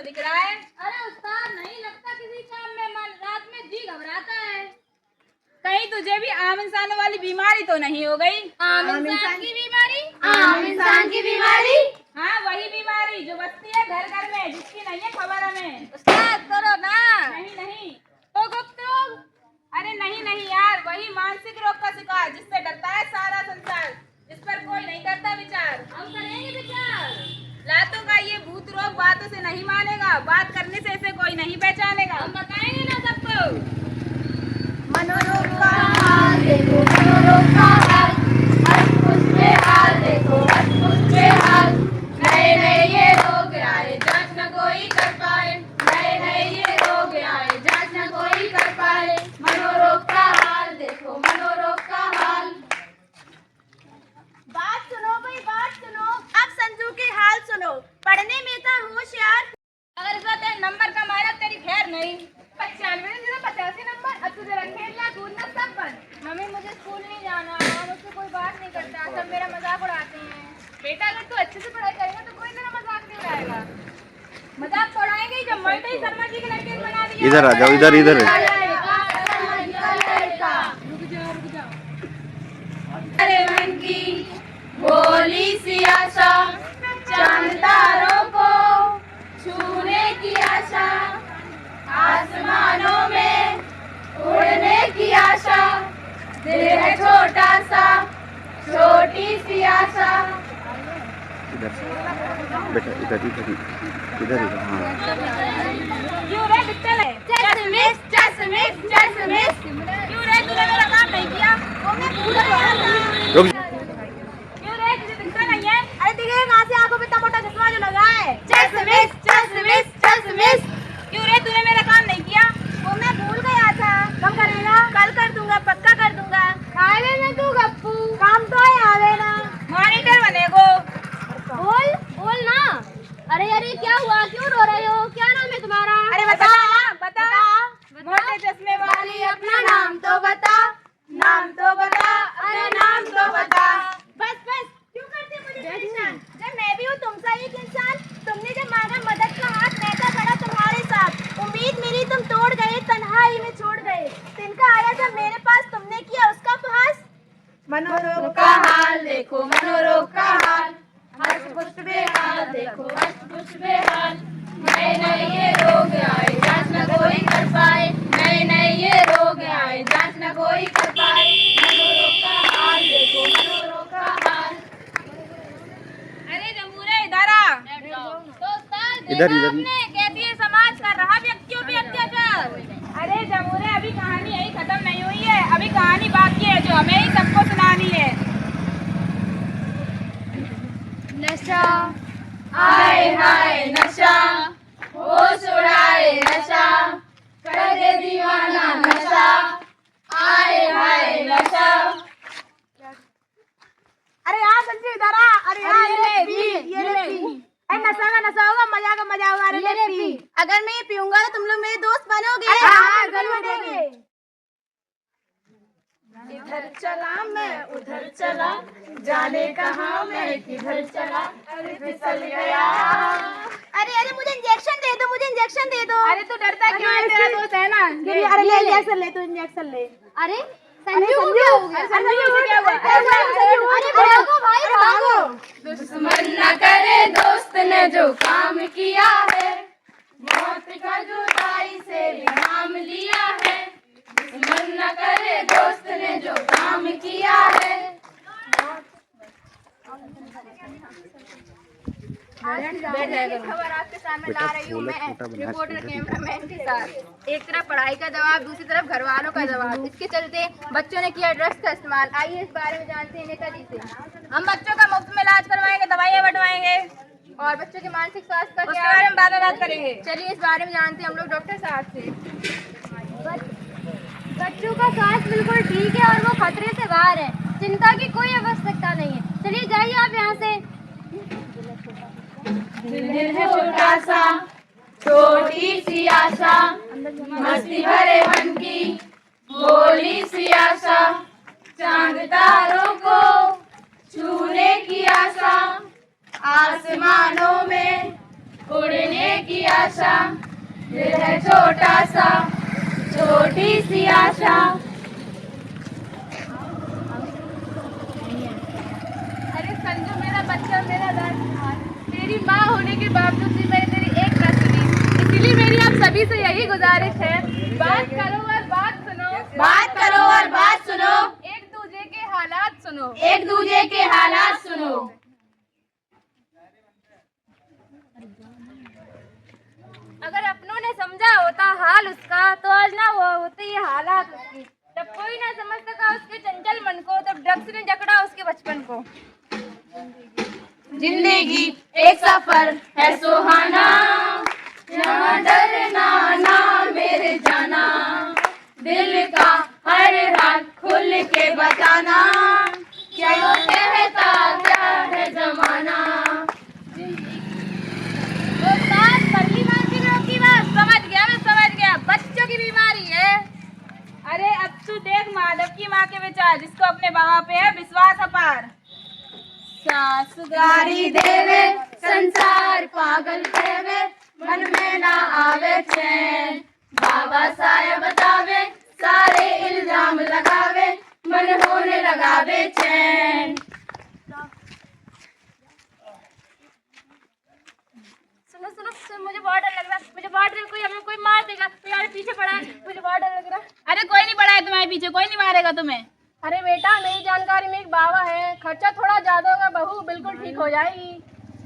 दिख रहा है। अरे उस्ताद, नहीं लगता किसी काम में मन, रात में जी घबराता है। कहीं तुझे भी आम इंसानों वाली बीमारी तो नहीं हो गई? आम इंसान की बीमारी? आम इंसान की बीमारी? हाँ, वही बीमारी जो बसती है घर घर में, जिसकी नहीं है खबर हमें। उस्ताद करो ना। नहीं नहीं। तो गुप्त रोग? अरे नहीं नहीं यार, वही मानसिक रोग का शिकार जिससे डरता है सारा संसार, जिस पर कोई नहीं करता विचार। हम करेंगे विचार। लातों का ये भूत रोग बातों से नहीं मानेगा, बात करने से इसे कोई नहीं पहचानेगा। हम बताएंगे ना सबको। मनोरोग का हाल देखो, मनोरोग का हाल, अद्भुत बेहाल देखो, अद्भुत बेहाल। नए नए ये रोग आए, जांच न कोई कर पाए। नए नए ये रोग आए, जांच न कोई कर पाए। मनोरोग का हाल देखो, मनोरोग का हाल। बात सुनो भाई, बात सुनो, अब संजू के हाल सुनो। पढ़ने में था होशियार, अगर इसका तेरे नंबर कम आया तेरी खैर नहीं। 95 85 नंबर। अब तुझे खेलना कूदना सब बंद। मम्मी मुझे स्कूल नहीं जाना, मुझसे कोई बात नहीं करता, सब मेरा मजाक उड़ाते हैं। बेटा अगर तू अच्छे से पढ़ाई करेगा तो कोई तेरा मजाक नहीं उड़ाएगा। मजाक उड़ाएंगे ही जब मल्टी शर्मा जी के लड़के बना दिया। इधर आ जाओ, इधर इधर। रुक जाओ। अरे मन की भोली सी आशा, चांद तारों को छूने की आशा, आसमानों में उड़ने की आशा। दिल है छोटा सा, छोटी सी आशा। इधर बेटा, इधर इधर इधर इधर। हाँ, क्यों रे बिट्टल है? चश्मिश चश्मिश चश्मिश। क्यों रे तूने मेरा काम नहीं किया? मैं भूल गया था। रुक। क्यों रे तुझे दिखता नहीं है? अरे दिखे कहाँ से, आंखों पे इतना मोटा चश्मा जो लगा है। चश्मिश चश्मिश चश्मिश। क्यों रे तूने मेरा काम नहीं किया? वो मैं भूल गया था। कब करेगा? कल कर दूंगा, पक्का कर दूंगा। खा लेना तू गप्पू। काम तो है, आ लेना। मॉनिटर बनेगो। बोल बोल ना। अरे अरे क्या हुआ, क्यों रो रहे हो, क्या नाम है तुम्हारा? अरे बता बता। मोटे चश्मे वाली अपना नाम तो बता, नाम तो बता, अरे नाम तो बता। बस बस, क्यों करते मुझे परेशान? जब मैं भी हूँ तुमसा एक इंसान। तुमने जब मांगा मदद का हाथ, मैं था खड़ा तुम्हारे साथ। उम्मीद मेरी तुम तोड़ गए, तन्हाई में छोड़ गए। तिनका आया था मेरे पास, तुमने किया उसका उपहास। मनोरोग का हाल देखो, मनोरोग का हाल, हष्ट बेहाल देखो, हष्ट बेहाल। नए नए ये रोग आए, जांच न कोई कर पाए। नए नए ये रोग आए, जांच न कोई कर पाए। मनोरोग का हाल देखो, मनोरोग का हाल। अरे जमूरे इधर आ। तो उस्ताद इधर देखा इधर। आपने, कहती है समाज कर रहा व्यक्तियों पे अत्याचार। अरे जमूरे अभी कहानी यही खत्म नहीं हुई है, अभी कहानी बाकी है जो हमें ही सबको सुनानी है। नशा आए हाय नशा, होश उड़ाए नशा, कर दे दीवाना नशा। आए हाय नशा। अरे यार संजू इधर आ। अरे यार ये ले पी। अरे नशा होगा, मजा का मजा होगा। अरे ले पी। अगर मैं ये पीऊंगा तो तुम लोग मेरे दोस्त बनोगे। हाँ जरूर देंगे। इधर चला मैं उधर चला, जाने कहाँ मैं किधर चला, अरे फिसल गया। अरे अरे मुझे इंजेक्शन दे दो, मुझे इंजेक्शन दे दो। अरे तू डरता क्यों है? तेरा दोस्त है ना। अरे ले इंजेक्शन ले, तू इंजेक्शन ले। अरे संजू को क्या हो गया? संजू को क्या हुआ? अरे भागो भाई भागो। दुश्मन न करे दोस्त ने जो काम किया है, मौत का जुदाई से भी नाम लिया है। दुश्मन न करे दोस्त ने जो काम किया है। खबर आपके सामने ला रही हूँ मैं, रिपोर्टर कैमरामैन के साथ। एक तरफ पढ़ाई का जवाब, दूसरी तरफ घर वालों का जवाब। इसके चलते बच्चों ने किया ड्रग्स का इस्तेमाल। आइए इस बारे में जानते हैं नेताजी से। हम बच्चों का मुफ्त में इलाज करवाएंगे, दवाइयाँ बंटवाएंगे और बच्चों के मानसिक स्वास्थ्य का उसके क्या बारे में बात करेंगे। चलिए इस बारे में जानते हैं हम लोग डॉक्टर साहब से। बच्चों का स्वास्थ्य बिल्कुल ठीक है और वो खतरे से बाहर है, चिंता की कोई आवश्यकता नहीं है। चलिए जाइए आप यहाँ से। दिल है छोटा सा, छोटी सी आशा, मस्ती भरे मन की भोली सी आशा। चांद तारों को छूने की आशा, आसमानों में उड़ने की आशा, दिल है छोटा सा, छोटी सी आशा। अरे संजू मेरा बच्चा, मेरा राजकुमार, तेरी माँ होने के बावजूद भी मैंने तेरी एक ना सुनी, इसीलिए मेरी आप सभी से यही गुजारिश है, बात करो और बात सुनो, बात करो और बात सुनो, एक दूसरे के हालात सुनो, एक दूसरे के हालात सुनो। अगर अपनों ने समझा होता हाल उसका तो आज ना वो होते ये हालात उसकी। जब कोई ना समझ सका उसके चंचल मन को, तब ड्रग्स ने जकड़ा उसके बचपन को। जिंदगी एक सफर है सुहाना, यहाँ डरना ना मेरे जाना, दिल का हर हाल खुल के बताना, क्या कहता क्या है जमाना। वो बात पहली मानसिक रोग की बात समझ गया, मैं समझ गया, बच्चों की बीमारी है। अरे अब तू देख माधव की माँ के विचार, जिसको अपने बाबा पे है विश्वास अपार। सास गारी देवे संसार पागल देवे, मन में ना आवे चैन, बाबा साया बतावे सारे इल्जाम लगावे, मन होने लगा बेचैन। सुनो सुनो सुनो, मुझे बहुत डर लग रहा है, मुझे बहुत डर, कोई हमें कोई मार देगा, कोई हमारे पीछे पड़ा है, मुझे बहुत डर लग रहा है। अरे कोई नहीं पड़ा है तुम्हारे पीछे, कोई नहीं मारेगा तुम्हें। अरे बेटा मेरी जानकारी में एक बाबा है, खर्चा थोड़ा ज्यादा होगा, बहू बिल्कुल ठीक हो जाएगी।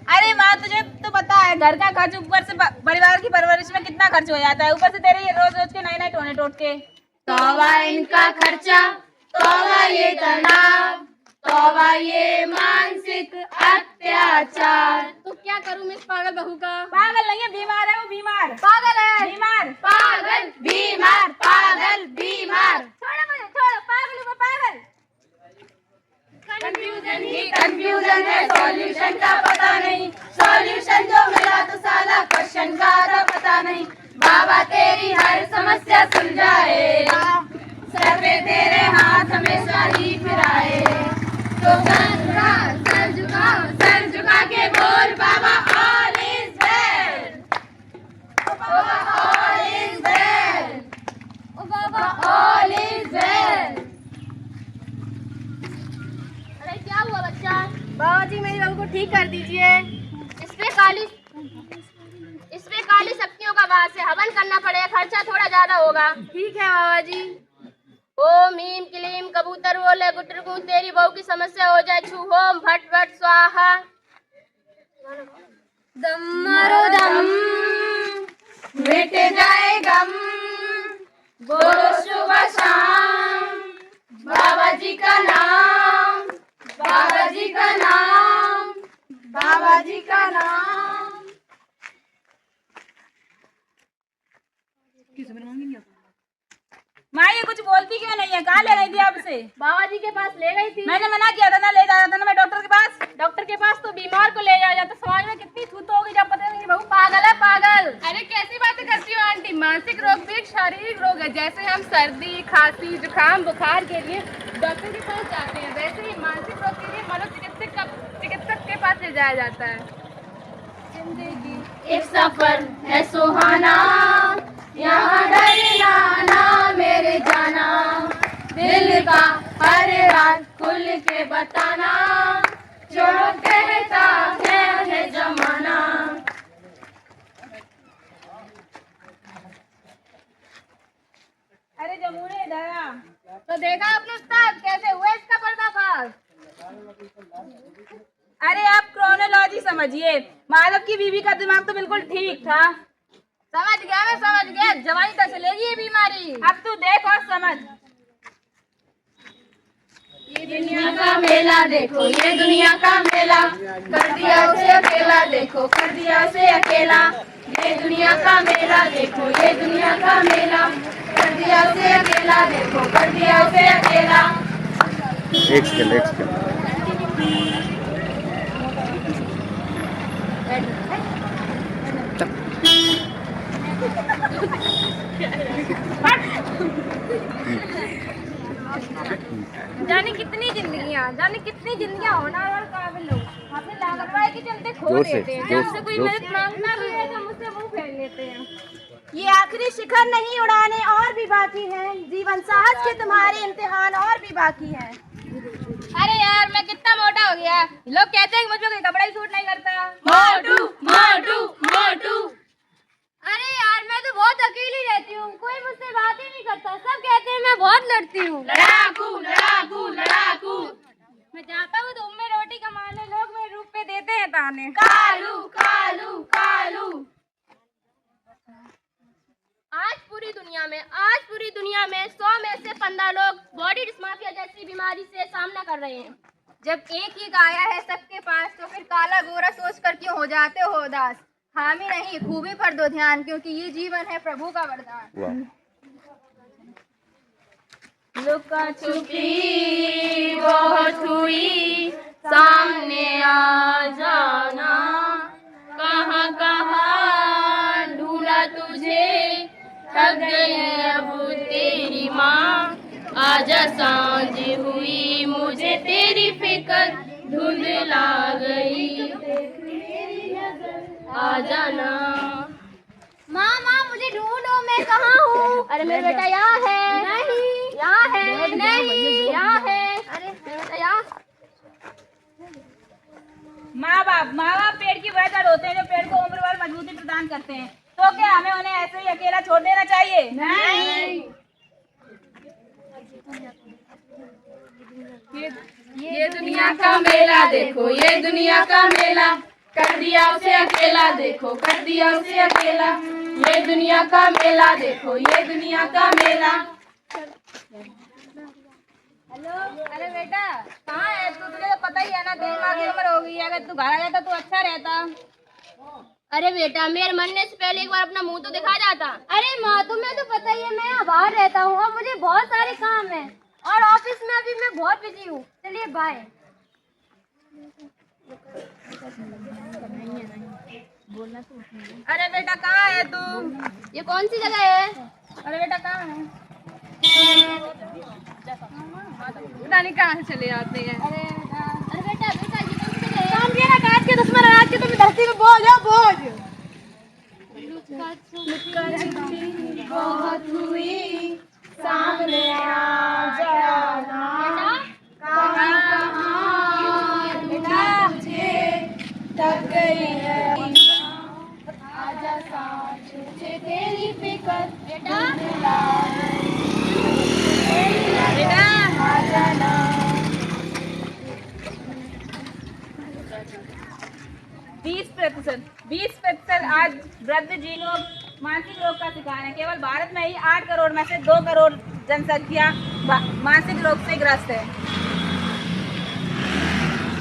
अरे माँ तुझे तो पता है घर का खर्च, ऊपर से परिवार की परवरिश में कितना खर्च हो जाता है, ऊपर से तेरे ये रोज रोज के नए नए टोने टोट के। तौबा इनका खर्चा, तौबा ये तनाव, तौबा ये मानसिक अत्याचार। तो क्या करूं मैं इस पागल बहू का? पागल नहीं है, बीमार है वो, बीमार पागल है, बीमार। पागल बीमार, पागल बीमार। छोड़ो मुझे, छोड़ो, पागल हूँ मैं, पागल। कंफ्यूजन ही कंफ्यूजन है, सॉल्यूशन का पता नहीं, सॉल्यूशन जो मिला तो साला क्वेश्चन का था पता नहीं। बाबा तेरी हर समस्या सुलझाएगा, सर पे तेरे हाथ हमेशा ही फिराए, तो सर झुका के बोल बाबा ऑल इज वेल, बाबा ऑल इज वेल, ओ बाबा, ऑल इज वेल। अरे क्या हुआ बच्चा? बाबा जी मेरी बहू को ठीक कर दीजिए। इसमें काली शक्तियों का वास है, हवन करना पड़ेगा, खर्चा थोड़ा ज्यादा होगा। ठीक है बाबा जी। ओम हीम क्लीम कबूतर बोले गुटरगू, तेरी बहू की समस्या हो जाए छू होम भट भट स्वाहा। दम मारो दम, मिट जाए गम, बोलो सुबह शाम, बाबा जी का नाम, बाबा जी का नाम, बाबा जी का नाम। माँ ये कुछ बोलती क्यों नहीं है, कहाँ ले गई थी आपसे? बाबा जी के पास ले गई थी। मैंने मना किया था ना, ले जा रहा था ना मैं डॉक्टर के पास। डॉक्टर के पास तो बीमार को ले जाया जाता, समाज में कितनी छूत होगी जब पता नहीं बहू पागल है, पागल। अरे कैसी बातें करती हो आंटी, मानसिक रोग भी एक शारीरिक रोग है। जैसे हम सर्दी खांसी जुकाम बुखार के लिए डॉक्टर के पास जाते हैं, वैसे ही मानसिक रोग के लिए मनोचिकित्सक के पास ले जाया जाता है। एक सफर है सुहाना, यहाँ डरना ना मेरे जाना, दिल का हर रात खुल के बताना, जो कहता क्या है जमाना। अरे जमुने दया, तो देखा आपने उस्ताद कैसे हुआ इसका पर्दाफाश? अरे आप क्रोनोलॉजी समझिए, माधव की बीवी का दिमाग तो बिल्कुल ठीक था। समझ गया मैं, समझ गया, जवानी तक चलेगी ये बीमारी। अब तू देख और समझ। ये दुनिया का मेला देखो, ये दुनिया का मेला, कर दिया उसे अकेला, देखो कर दिया उसे अकेला। ये दुनिया का मेला देखो, ये दुनिया का मेला, कर दिया उसे अकेला, देखो कर दिया उसे अकेला। एक सेकंड। जाने कितनी जिंदगियां होना और काबिल लोग, आपने लापरवाही के चलते खो जोर से, देते हैं। जोर जब से, से कोई जोर मदद मांगता भी है तो मुझसे मुंह फेर लेते हैं। ये आखिरी शिखर नहीं, उड़ाने और भी बाकी हैं। जीवन साहस के तुम्हारे इम्तिहान और भी बाकी हैं। अरे यार मैं कितना मोटा हो गया, लोग कहते हैं कि मुझ पे कोई कपड़ा ही सूट नहीं करता। मोटू मोटू मोटू। अरे यार मैं तो बहुत अकेली रहती हूँ, कोई मुझसे बात ही नहीं करता, सब कहते हैं मैं बहुत लड़ती हूँ। लड़ाकू लड़ाकू लड़ाकू। मैं जाता हूँ तो उम्मे रोटी कमाने, लोग मेरे रूप पे देते हैं ताने। कालू कालू कालू। आज पूरी दुनिया में 100 में से 15 लोग बॉडी डिस्माफिया जैसी बीमारी से सामना कर रहे हैं। जब एक ही गाया है सबके पास तो फिर काला गोरा सोच कर क्यों हो जाते हो उदास। हामी नहीं खूबी पर दो ध्यान, क्योंकि ये जीवन है प्रभु का वरदान। वाह। लुका छुपी बहुत हुई, सामने आ जाना। कहाँ कहाँ ढूंढा तुझे, थक गई अब तेरी माँ। आजा सांझ हुई मुझे तेरी फिक्र, धुंधला गई आ जाना। माँ मुझे ढूंढो, मैं कहाँ हूँ? अरे मेरा बेटा यहाँ है। नहीं यहाँ है। नहीं यहाँ है। अरे मेरा बेटा यहाँ। माँ बाप पेड़ की वह जड़ होते हैं जो पेड़ को उम्र भर मजबूती प्रदान करते हैं। तो क्या हमें उन्हें ऐसे ही अकेला छोड़ देना चाहिए? नहीं। ये दुनिया का मेला देखो, ये दुनिया का मेला, कर दिया उसे अकेला देखो, कर दिया उसे अकेला। ये दुनिया का मेला देखो, ये दुनिया का मेला। हेलो, अरे बेटा कहाँ है तू? तुझे तो पता ही है ना, तेरी माँ की उम्र हो गई है, अगर तू घर आ जाता तो अच्छा रहता। अरे बेटा मेरे मरने से पहले एक बार अपना मुंह तो दिखा जाता। अरे माँ तुम्हें तो पता ही है मैं यहाँ बाहर रहता हूँ और मुझे बहुत सारे काम है और ऑफिस में अभी मैं बहुत बिजी हूँ। चलिए बाय। अरे बेटा कहाँ है तू? ये कौन सी जगह है? अरे बेटा कहाँ है? पता नहीं कहाँ से चले जाते हैं। अरे बेटा बेटा ये कौन सी जगह है? काम किया ना, काट के दुश्मन अनाज के तुम धरती में बोझ हो बोझ। बहुत हुई, सामने आ जाना। कहाँ कहाँ बेटा तुझे थक गई है, आजा सांझ मुझे तेरी फिक्र, बेटा बेटा आ जाना। 20% आज वृद्ध जी लोग मानसिक रोग का शिकार है। केवल भारत में ही 8 करोड़ में से 2 करोड़ जनसंख्या मानसिक रोग से ग्रस्त है।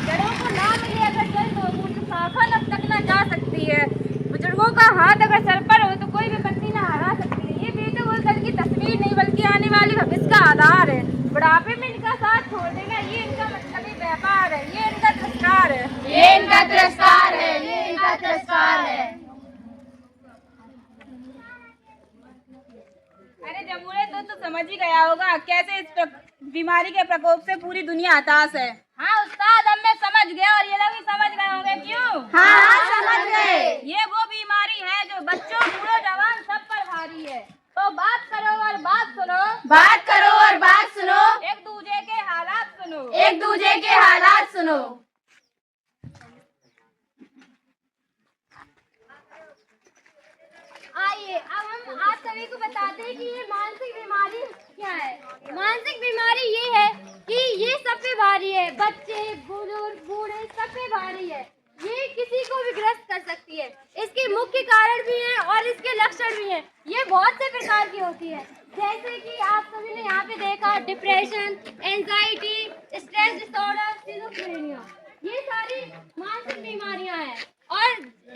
जड़ों को ना मिले अगर जल तो शाखा तब तक न जा सकती है। बुजुर्गों का हाथ अगर सर पर हो तो कोई भी पत्नी न हरा सकती है। ये ब्यूटीफुल कल की तस्वीर नहीं बल्कि आने वाली भविष्य का आधार है। बुढ़ापे में इनका साथ छोड़ देना ये इनका मतलब व्यापार है, ये इनका तिरस्कार है, ये इनका तिरस्कार है, ये इनका तिरस्कार है। अरे जमूरे तो समझ ही गया होगा कैसे इस बीमारी के प्रकोप से पूरी दुनिया हताश है। हाँ उस्ताद अब मैं समझ गया और ये लोग भी समझ गए होंगे। क्यों? हाँ समझ गए। ये वो बीमारी है जो बच्चों बूढ़ों जवान सब पर भारी है। तो बात करो और बात सुनो, बात करो और बात सुनो, एक दूसरे के हालात सुनो, एक दूसरे के हालात सुनो। आइए अब हम आप सभी को बताते हैं कि ये मानसिक बीमारी क्या है। मानसिक बीमारी ये है कि ये सब पे भारी है, बच्चे बुजुर्ग बूढ़े सब पे भारी है। ये किसी को भी ग्रस्त कर सकती है। इसके मुख्य कारण भी हैं और इसके लक्षण भी हैं। ये बहुत से प्रकार की होती है, जैसे कि आप सभी ने यहाँ पे देखा depression, anxiety, stress disorder, schizophrenia. ये सारी मानसिक बीमारियां हैं और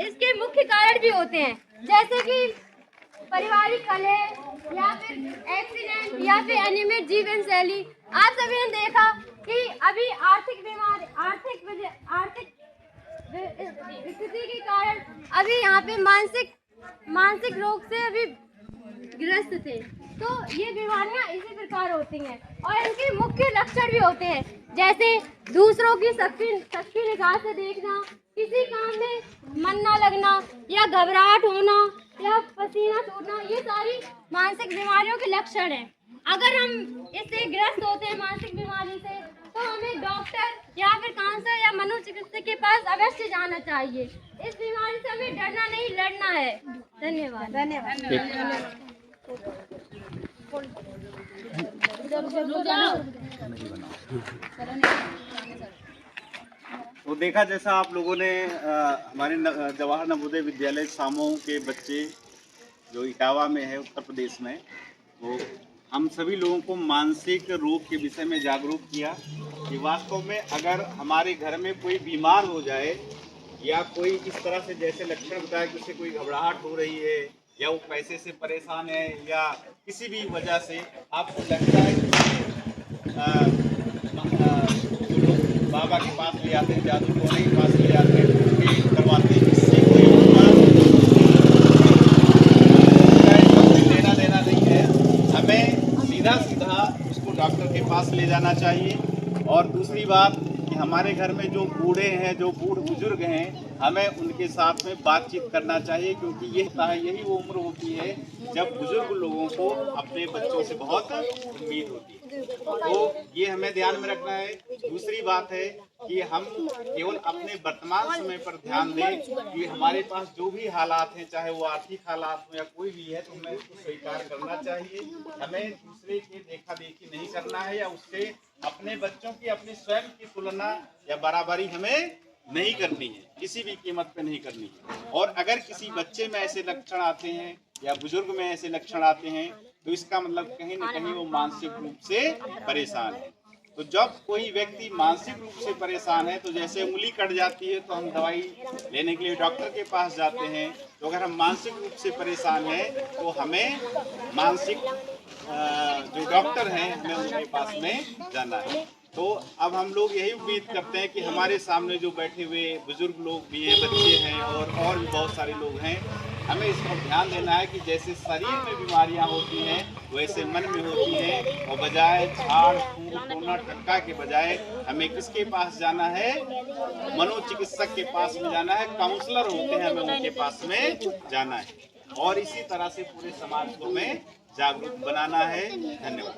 इसके मुख्य कारण भी होते हैं, जैसे कि पारिवारिक कलह या फिर एक्सीडेंट या फिर अनियमित जीवन शैली। आप सभी ने देखा कि अभी आर्थिक स्थिति के कारण अभी यहाँ पे मानसिक रोग से अभी ग्रस्त थे। तो ये बीमारियाँ इसी प्रकार होती हैं और इनके मुख्य लक्षण भी होते हैं, जैसे दूसरों की सबकी निगाह से देखना, किसी काम में मन न लगना या घबराहट होना या पसीना छूटना, ये सारी मानसिक बीमारियों के लक्षण हैं। अगर हम इससे ग्रस्त होते हैं मानसिक बीमारी से, तो हमें डॉक्टर या फिर काउंसलर या मनोचिकित्सक के पास अवश्य जाना चाहिए। इस बीमारी से हमें डरना नहीं, लड़ना है। धन्यवाद। तो देखा जैसा आप लोगों ने हमारे जवाहर नवोदय विद्यालय सामो के बच्चे जो इटावा में है उत्तर प्रदेश में, वो हम सभी लोगों को मानसिक रोग के विषय में जागरूक किया कि वास्तव में अगर हमारे घर में कोई बीमार हो जाए या कोई इस तरह से जैसे लक्षण बताया कि उसे कोई घबराहट हो रही है या वो पैसे से परेशान है या किसी भी वजह से आपको लगता है जो लोग बाबा के पास ले आते हैं, जादू टोने के पास ले आते हैं, उनके करवाते हैं, इससे कोई लेना देना नहीं है। हमें सीधा सीधा उसको डॉक्टर के पास ले जाना चाहिए। और दूसरी बात कि हमारे घर में जो बूढ़े हैं, जो बूढ़ बुजुर्ग हैं, हमें उनके साथ में बातचीत करना चाहिए, क्योंकि यही वो उम्र होती है जब बुजुर्ग लोगों को अपने बच्चों से बहुत उम्मीद होती है। तो ये हमें ध्यान में रखना है। दूसरी बात है कि हम केवल अपने वर्तमान समय पर ध्यान दें कि हमारे पास जो भी हालात हैं, चाहे वो आर्थिक हालात हो या कोई भी है, तो हमें उसको स्वीकार करना चाहिए। हमें दूसरे के देखा देखी नहीं करना है या उससे अपने बच्चों की अपनी स्वयं की तुलना या बराबरी हमें नहीं करनी है, किसी भी कीमत पे नहीं करनी है। और अगर किसी बच्चे में ऐसे लक्षण आते हैं या बुजुर्ग में ऐसे लक्षण आते हैं, तो इसका मतलब कहीं न कहीं वो मानसिक रूप से परेशान है। तो जब कोई व्यक्ति मानसिक रूप से परेशान है, तो जैसे उंगली कट जाती है तो हम दवाई लेने के लिए डॉक्टर के पास जाते हैं। तो अगर हम मानसिक रूप से परेशान हैं, तो हमें मानसिक जो डॉक्टर हैं, हमें उनके पास में जाना है। तो अब हम लोग यही उम्मीद करते हैं कि हमारे सामने जो बैठे हुए बुजुर्ग लोग भी हैं, बच्चे हैं और भी बहुत सारे लोग हैं, हमें इस पर ध्यान देना है कि जैसे शरीर में बीमारियां होती हैं, वैसे मन में होती हैं। और बजाय झाड़ फूंक टोना टक्का के बजाय हमें किसके पास जाना है? मनोचिकित्सक के पास में जाना है। काउंसलर होते हैं, हमें उनके पास में जाना है। और इसी तरह से पूरे समाज को हमें जागरूक बनाना है। धन्यवाद।